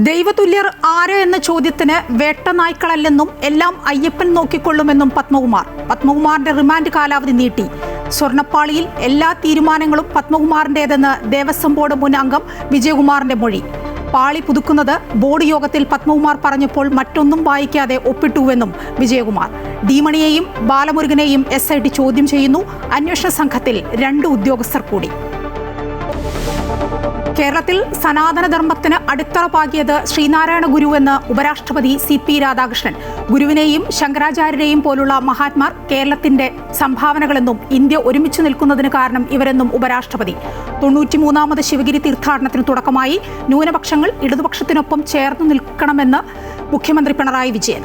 ദൈവതുല്യർ ആര് എന്ന ചോദ്യത്തിന് വേട്ടനായ്ക്കളല്ലെന്നും എല്ലാം അയ്യപ്പൻ നോക്കിക്കൊള്ളുമെന്നും പത്മകുമാറിന്റെ റിമാൻഡ് കാലാവധി നീട്ടി. സ്വർണ്ണപ്പാളിയിൽ എല്ലാ തീരുമാനങ്ങളും പത്മകുമാറിന്റേതെന്ന് ദേവസ്വം ബോർഡ് മുൻ അംഗം വിജയകുമാറിന്റെ മൊഴി. പാളി പുതുക്കുന്നത് ബോർഡ് യോഗത്തിൽ പത്മകുമാർ പറഞ്ഞപ്പോൾ മറ്റൊന്നും വായിക്കാതെ ഒപ്പിട്ടുവെന്നും വിജയകുമാർ. ഡി.മണിയെയും ബാലമുരുകനെയും SIT ചോദ്യം ചെയ്യുന്നു. അന്വേഷണ സംഘത്തിൽ 2 ഉദ്യോഗസ്ഥർ കൂടി. കേരളത്തിൽ സനാതനധർമ്മത്തിന് അടിത്തറ പാകിയത് ശ്രീനാരായണ ഗുരുവെന്ന് ഉപരാഷ്ട്രപതി CP രാധാകൃഷ്ണൻ. ഗുരുവിനെയും ശങ്കരാചാര്യരെയും പോലുള്ള മഹാത്മാർ കേരളത്തിന്റെ സംഭാവനകളെന്നും ഇന്ത്യ ഒരുമിച്ച് നിൽക്കുന്നതിന് കാരണം ഇവരെന്നും ഉപരാഷ്ട്രപതി. 93ാമത് ശിവഗിരി തീർത്ഥാടനത്തിന് തുടക്കമായി. ന്യൂനപക്ഷങ്ങൾ ഇടതുപക്ഷത്തിനൊപ്പം ചേർന്നു നിൽക്കണമെന്ന് മുഖ്യമന്ത്രി പിണറായി വിജയൻ.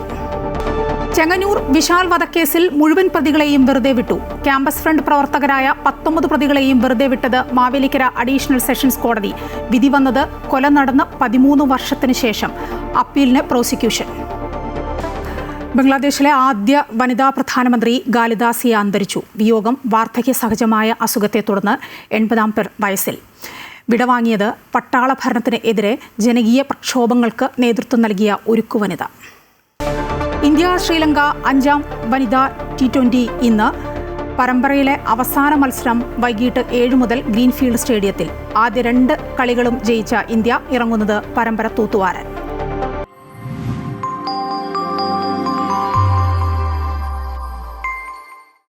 ചെങ്ങന്നൂർ വിശാൽ വധക്കേസിൽ മുഴുവൻ പ്രതികളെയും വെറുതെ വിട്ടു. ക്യാമ്പസ് ഫ്രണ്ട് പ്രവർത്തകരായ 19 പ്രതികളെയും വെറുതെ വിട്ടത് മാവേലിക്കര അഡീഷണൽ സെഷൻസ് കോടതി. വിധി വന്നത് കൊല നടന്ന് 13 വർഷത്തിന് ശേഷം. അപ്പീലിന് പ്രോസിക്യൂഷൻ. ബംഗ്ലാദേശിലെ ആദ്യ വനിതാ പ്രധാനമന്ത്രി ഖാലിദ സിയ അന്തരിച്ചു. വിയോഗം വാർദ്ധക്യ സഹജമായ അസുഖത്തെ തുടർന്ന് 80ാം വയസ്സിൽ. വിടവാങ്ങിയത് പട്ടാള ഭരണത്തിന് എതിരെ ജനകീയ പ്രക്ഷോഭങ്ങൾക്ക് നേതൃത്വം നൽകിയ ഉരുക്കു വനിത. ഇന്ത്യ ശ്രീലങ്ക 5ാം വനിതാ T20 ഇന്ന്. പരമ്പരയിലെ അവസാന മത്സരം വൈകിട്ട് 7 മുതൽ ഗ്രീൻഫീൽഡ് സ്റ്റേഡിയത്തിൽ. ആദ്യ 2 കളികളും ജയിച്ച ഇന്ത്യ ഇറങ്ങുന്നത് പരമ്പര തൂത്തുവാരാൻ.